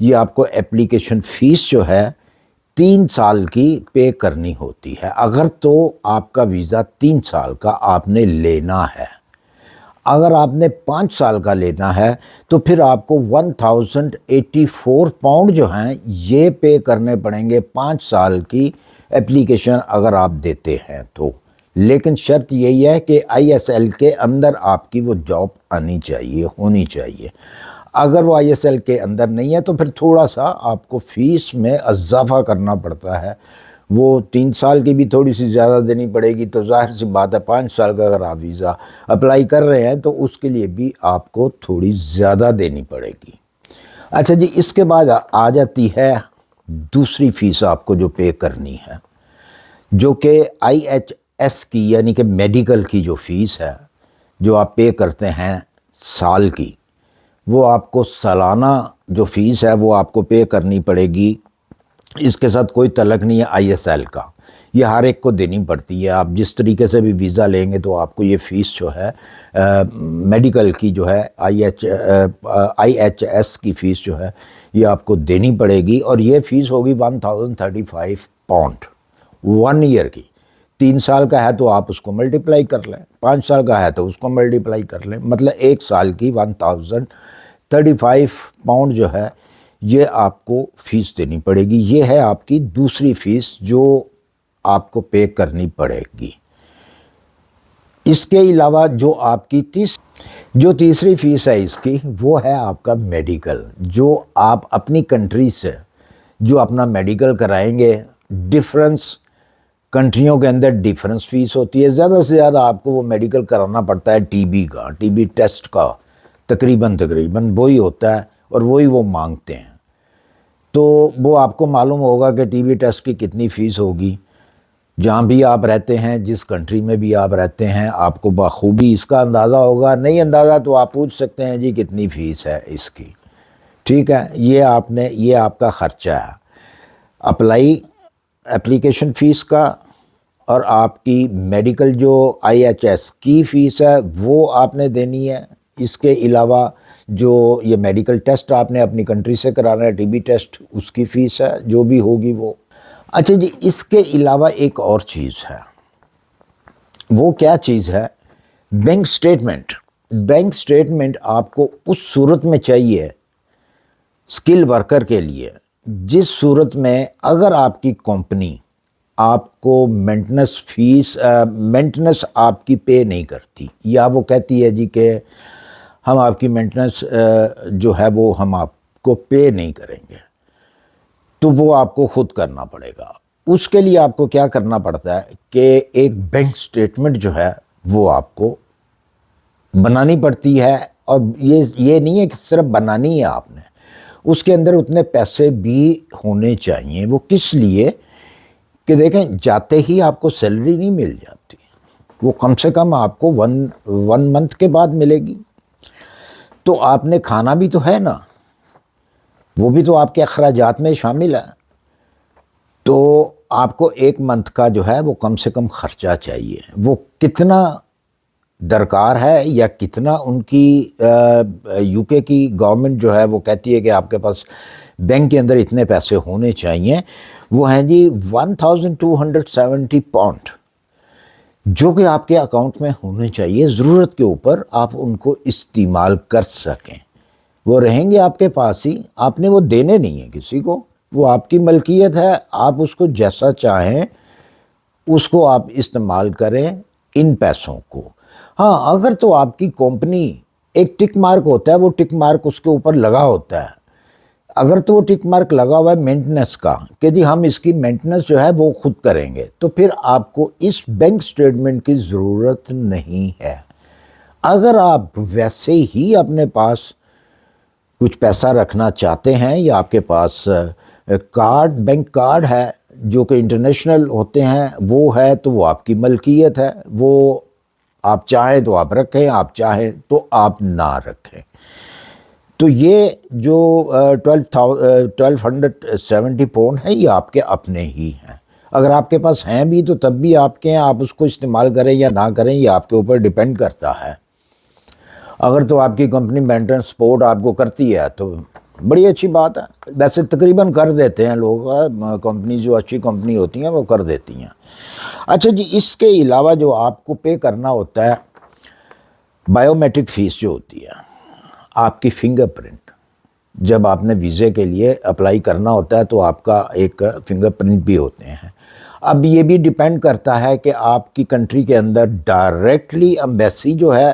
یہ آپ کو اپلیکیشن فیس جو ہے 3 سال کی پے کرنی ہوتی ہے، اگر تو آپ کا ویزا 3 سال کا آپ نے لینا ہے۔ اگر آپ نے 5 سال کا لینا ہے تو پھر آپ کو 1084 پاؤنڈ جو ہیں یہ پے کرنے پڑیں گے 5 سال کی اپلیکیشن اگر آپ دیتے ہیں تو۔ لیکن شرط یہی ہے کہ آئی ایس ایل کے اندر آپ کی وہ جاب آنی چاہیے، ہونی چاہیے۔ اگر وہ آئی ایس ایل کے اندر نہیں ہے تو پھر تھوڑا سا آپ کو فیس میں اضافہ کرنا پڑتا ہے، وہ 3 سال کی بھی تھوڑی سی زیادہ دینی پڑے گی، تو ظاہر سی بات ہے 5 سال کا اگر آپ ویزا اپلائی کر رہے ہیں تو اس کے لیے بھی آپ کو تھوڑی زیادہ دینی پڑے گی۔ اچھا جی، اس کے بعد آ جاتی ہے دوسری فیس آپ کو جو پے کرنی ہے، جو کہ آئی ایچ ایس کی یعنی کہ میڈیکل کی جو فیس ہے جو آپ پے کرتے ہیں سال کی، وہ آپ کو سالانہ جو فیس ہے وہ آپ کو پے کرنی پڑے گی۔ اس کے ساتھ کوئی تعلق نہیں ہے آئی ایس ایل کا، یہ ہر ایک کو دینی پڑتی ہے۔ آپ جس طریقے سے بھی ویزا لیں گے تو آپ کو یہ فیس جو ہے میڈیکل کی جو ہے آئی ایچ ایس کی فیس جو ہے یہ آپ کو دینی پڑے گی، اور یہ فیس ہوگی 1035 پاؤنڈ 1 ایئر کی۔ 3 سال کا ہے تو آپ اس کو ملٹیپلائی کر لیں، 5 سال کا ہے تو اس کو ملٹیپلائی کر لیں، مطلب 1 سال کی 1035 پاؤنڈ جو ہے یہ آپ کو فیس دینی پڑے گی۔ یہ ہے آپ کی دوسری فیس جو آپ کو پے کرنی پڑے گی۔ اس کے علاوہ جو آپ کی تیسری فیس ہے اس کی، وہ ہے آپ کا میڈیکل، جو آپ اپنی کنٹری سے جو اپنا میڈیکل کرائیں گے۔ ڈفرنس کنٹریوں کے اندر ڈفرنس فیس ہوتی ہے، زیادہ سے زیادہ آپ کو وہ میڈیکل کرانا پڑتا ہے ٹی بی ٹیسٹ کا، تقریباً وہی ہوتا ہے اور وہی وہ مانگتے ہیں۔ تو وہ آپ کو معلوم ہوگا کہ ٹی بی ٹیسٹ کی کتنی فیس ہوگی، جہاں بھی آپ رہتے ہیں، جس کنٹری میں بھی آپ رہتے ہیں آپ کو بخوبی اس کا اندازہ ہوگا۔ نہیں اندازہ تو آپ پوچھ سکتے ہیں جی کتنی فیس ہے اس کی، ٹھیک ہے۔ یہ آپ کا خرچہ ہے اپلیکیشن فیس کا، اور آپ کی میڈیکل جو آئی ایچ ایس کی فیس ہے وہ آپ نے دینی ہے۔ اس کے علاوہ جو یہ میڈیکل ٹیسٹ آپ نے اپنی کنٹری سے کرانا ہے، ٹی بی ٹیسٹ، اس کی فیس ہے جو بھی ہوگی وہ۔ اچھا جی، اس کے علاوہ ایک اور چیز ہے، وہ کیا چیز ہے؟ Bank statement. بینک سٹیٹمنٹ آپ کو اس صورت میں چاہیے اسکل ورکر کے لیے جس صورت میں اگر آپ کی کمپنی آپ کو مینٹنس آپ کی پے نہیں کرتی، یا وہ کہتی ہے جی کہ ہم آپ کی مینٹنس جو ہے وہ ہم آپ کو پے نہیں کریں گے، تو وہ آپ کو خود کرنا پڑے گا۔ اس کے لیے آپ کو کیا کرنا پڑتا ہے کہ ایک بینک سٹیٹمنٹ جو ہے وہ آپ کو بنانی پڑتی ہے، اور یہ نہیں ہے کہ صرف بنانی ہے آپ نے، اس کے اندر اتنے پیسے بھی ہونے چاہیے۔ وہ کس لیے کہ دیکھیں جاتے ہی آپ کو سیلری نہیں مل جاتی، وہ کم سے کم آپ کو ون منتھ کے بعد ملے گی، تو آپ نے کھانا بھی تو ہے نا، وہ بھی تو آپ کے اخراجات میں شامل ہے، تو آپ کو 1 منتھ کا جو ہے وہ کم سے کم خرچہ چاہیے۔ وہ کتنا درکار ہے یا کتنا ان کی یو کے کی گورنمنٹ جو ہے وہ کہتی ہے کہ آپ کے پاس بینک کے اندر اتنے پیسے ہونے چاہیے، وہ ہیں جی 1270 پاؤنڈ، جو کہ آپ کے اکاؤنٹ میں ہونے چاہیے، ضرورت کے اوپر آپ ان کو استعمال کر سکیں۔ وہ رہیں گے آپ کے پاس ہی، آپ نے وہ دینے نہیں ہیں کسی کو، وہ آپ کی ملکیت ہے، آپ اس کو جیسا چاہیں اس کو آپ استعمال کریں ان پیسوں کو۔ ہاں، اگر تو آپ کی کمپنی ایک ٹک مارک ہوتا ہے، وہ ٹک مارک اس کے اوپر لگا ہوتا ہے، اگر تو وہ ٹک مارک لگا ہوا ہے مینٹننس کا کہ جی ہم اس کی مینٹننس جو ہے وہ خود کریں گے، تو پھر آپ کو اس بینک سٹیٹمنٹ کی ضرورت نہیں ہے۔ اگر آپ ویسے ہی اپنے پاس کچھ پیسہ رکھنا چاہتے ہیں، یا آپ کے پاس بینک کارڈ ہے جو کہ انٹرنیشنل ہوتے ہیں، وہ ہے تو وہ آپ کی ملکیت ہے، وہ آپ چاہیں تو آپ رکھیں، آپ چاہیں تو آپ نہ رکھیں۔ تو یہ جو 1270 پاؤنڈ ہے یہ آپ کے اپنے ہی ہیں، اگر آپ کے پاس ہیں بھی تو تب بھی آپ کے ہیں، آپ اس کو استعمال کریں یا نہ کریں یہ آپ کے اوپر ڈیپینڈ کرتا ہے۔ اگر تو آپ کی کمپنی مینٹنس سپورٹ آپ کو کرتی ہے تو بڑی اچھی بات ہے، ویسے تقریباً کر دیتے ہیں لوگ، کمپنی جو اچھی کمپنی ہوتی ہیں وہ کر دیتی ہیں۔ اچھا جی، اس کے علاوہ جو آپ کو پے کرنا ہوتا ہے بائیو میٹرک فیس جو ہوتی ہے، آپ کی فنگر پرنٹ، جب آپ نے ویزے کے لیے اپلائی کرنا ہوتا ہے تو آپ کا ایک فنگر پرنٹ بھی ہوتے ہیں۔ اب یہ بھی ڈیپینڈ کرتا ہے کہ آپ کی کنٹری کے اندر ڈائریکٹلی ایمبیسی جو ہے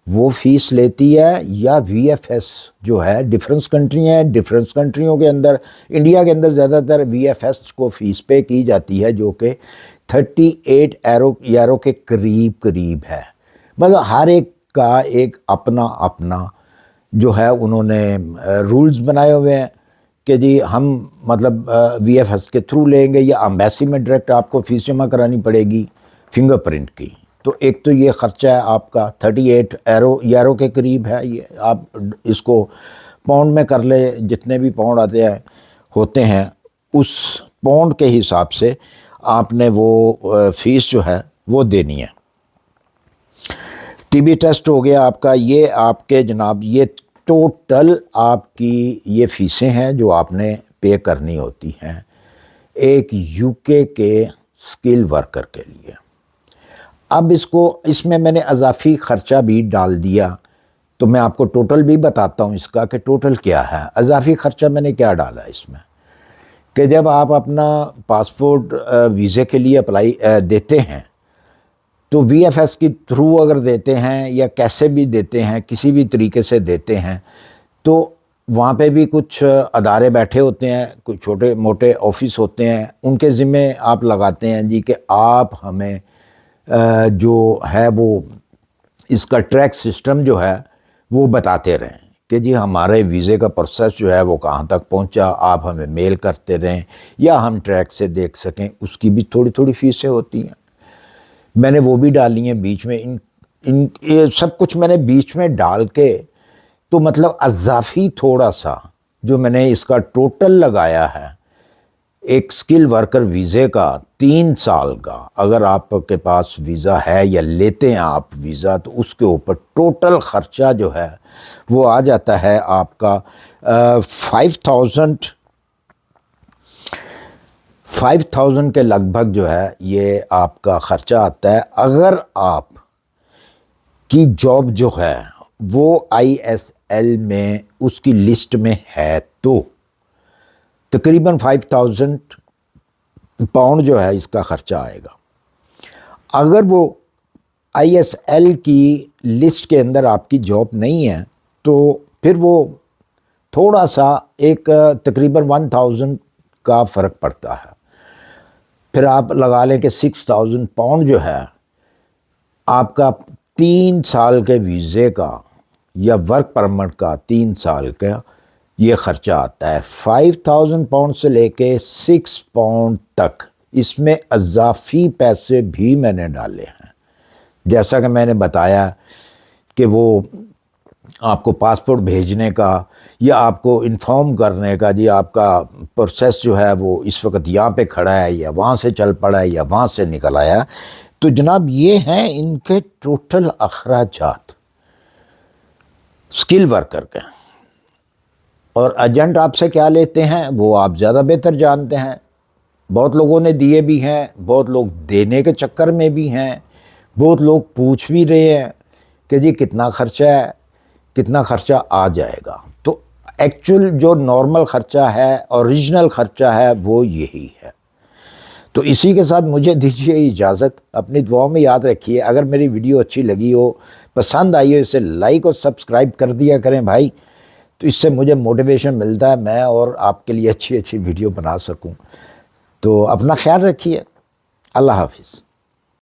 وہ فیس لیتی ہے یا وی ایف ایس جو ہے، ڈفرینس کنٹری ہیں، ڈفرینس کنٹریوں کے اندر، انڈیا کے اندر زیادہ تر وی ایف ایس کو فیس پے کی جاتی ہے، جو کہ 38 یورو کے قریب ہے۔ مطلب ہر ایک کا ایک اپنا جو ہے انہوں نے رولز بنائے ہوئے ہیں کہ جی ہم مطلب وی ایف ایس کے تھرو لیں گے یا امبیسی میں ڈائریکٹ آپ کو فیس جمع کرانی پڑے گی فنگر پرنٹ کی۔ تو ایک تو یہ خرچہ ہے آپ کا 38 یورو کے قریب ہے، یہ آپ اس کو پاؤنڈ میں کر لے، جتنے بھی پاؤنڈ ہوتے ہیں اس پاؤنڈ کے حساب سے آپ نے وہ فیس جو ہے وہ دینی ہے۔ ٹی بی ٹیسٹ ہو گیا آپ کا، یہ آپ کے جناب یہ ٹوٹل آپ کی یہ فیسیں ہیں جو آپ نے پے کرنی ہوتی ہیں ایک یو کے اسکل ورکر کے لیے۔ اب اس میں نے اضافی خرچہ بھی ڈال دیا، تو میں آپ کو ٹوٹل بھی بتاتا ہوں اس کا کہ ٹوٹل کیا ہے۔ اضافی خرچہ میں نے کیا ڈالا اس میں کہ جب آپ اپنا پاسپورٹ ویزے کے لیے اپلائی دیتے ہیں تو وی ایف ایس کے تھرو اگر دیتے ہیں یا کیسے بھی دیتے ہیں، کسی بھی طریقے سے دیتے ہیں، تو وہاں پہ بھی کچھ ادارے بیٹھے ہوتے ہیں، کچھ چھوٹے موٹے آفس ہوتے ہیں، ان کے ذمے آپ لگاتے ہیں جی کہ آپ ہمیں جو ہے وہ اس کا ٹریک سسٹم جو ہے وہ بتاتے رہیں کہ جی ہمارے ویزے کا پروسیس جو ہے وہ کہاں تک پہنچا، آپ ہمیں میل کرتے رہیں یا ہم ٹریک سے دیکھ سکیں۔ اس کی بھی تھوڑی فیسیں ہوتی ہیں، میں نے وہ بھی ڈالی ہیں بیچ میں۔ یہ سب کچھ میں نے بیچ میں ڈال کے تو مطلب اضافی تھوڑا سا جو میں نے اس کا ٹوٹل لگایا ہے ایک اسکل ورکر ویزے کا 3 سال کا، اگر آپ کے پاس ویزا ہے یا لیتے ہیں آپ ویزا، تو اس کے اوپر ٹوٹل خرچہ جو ہے وہ آ جاتا ہے آپ کا 5,000 کے لگ بھگ جو ہے یہ آپ کا خرچہ آتا ہے، اگر آپ کی جاب جو ہے وہ آئی ایس ایل میں اس کی لسٹ میں ہے تو تقریباً 5,000 پاؤنڈ جو ہے اس کا خرچہ آئے گا۔ اگر وہ آئی ایس ایل کی لسٹ کے اندر آپ کی جاب نہیں ہے تو پھر وہ تھوڑا سا ایک تقریباً 1,000 کا فرق پڑتا ہے۔ پھر آپ لگا لیں کہ 6,000 پاؤنڈ جو ہے آپ کا 3 سال کے ویزے کا یا ورک پرمٹ کا 3 سال کا یہ خرچہ آتا ہے۔ 5,000 پاؤنڈ سے لے کے 6 پاؤنڈ تک اس میں اضافی پیسے بھی میں نے ڈالے ہیں، جیسا کہ میں نے بتایا کہ وہ آپ کو پاسپورٹ بھیجنے کا یا آپ کو انفارم کرنے کا جی آپ کا پروسیس جو ہے وہ اس وقت یہاں پہ کھڑا ہے یا وہاں سے چل پڑا ہے یا وہاں سے نکل آیا، تو جناب یہ ہیں ان کے ٹوٹل اخراجات اسکل ورکر کے۔ اور ایجنٹ آپ سے کیا لیتے ہیں وہ آپ زیادہ بہتر جانتے ہیں، بہت لوگوں نے دیے بھی ہیں، بہت لوگ دینے کے چکر میں بھی ہیں، بہت لوگ پوچھ بھی رہے ہیں کہ جی کتنا خرچہ ہے، کتنا خرچہ آ جائے گا۔ تو ایکچول جو نارمل خرچہ ہے، اوریجنل خرچہ ہے، وہ یہی ہے۔ تو اسی کے ساتھ مجھے دیجیے اجازت، اپنی دعاؤں میں یاد رکھیے، اگر میری ویڈیو اچھی لگی ہو، پسند آئی ہو، اسے لائک اور سبسکرائب کر دیا کریں بھائی، تو اس سے مجھے موٹیویشن ملتا ہے میں اور آپ کے لیے اچھی ویڈیو بنا سکوں۔ تو اپنا خیال رکھیے، اللہ حافظ۔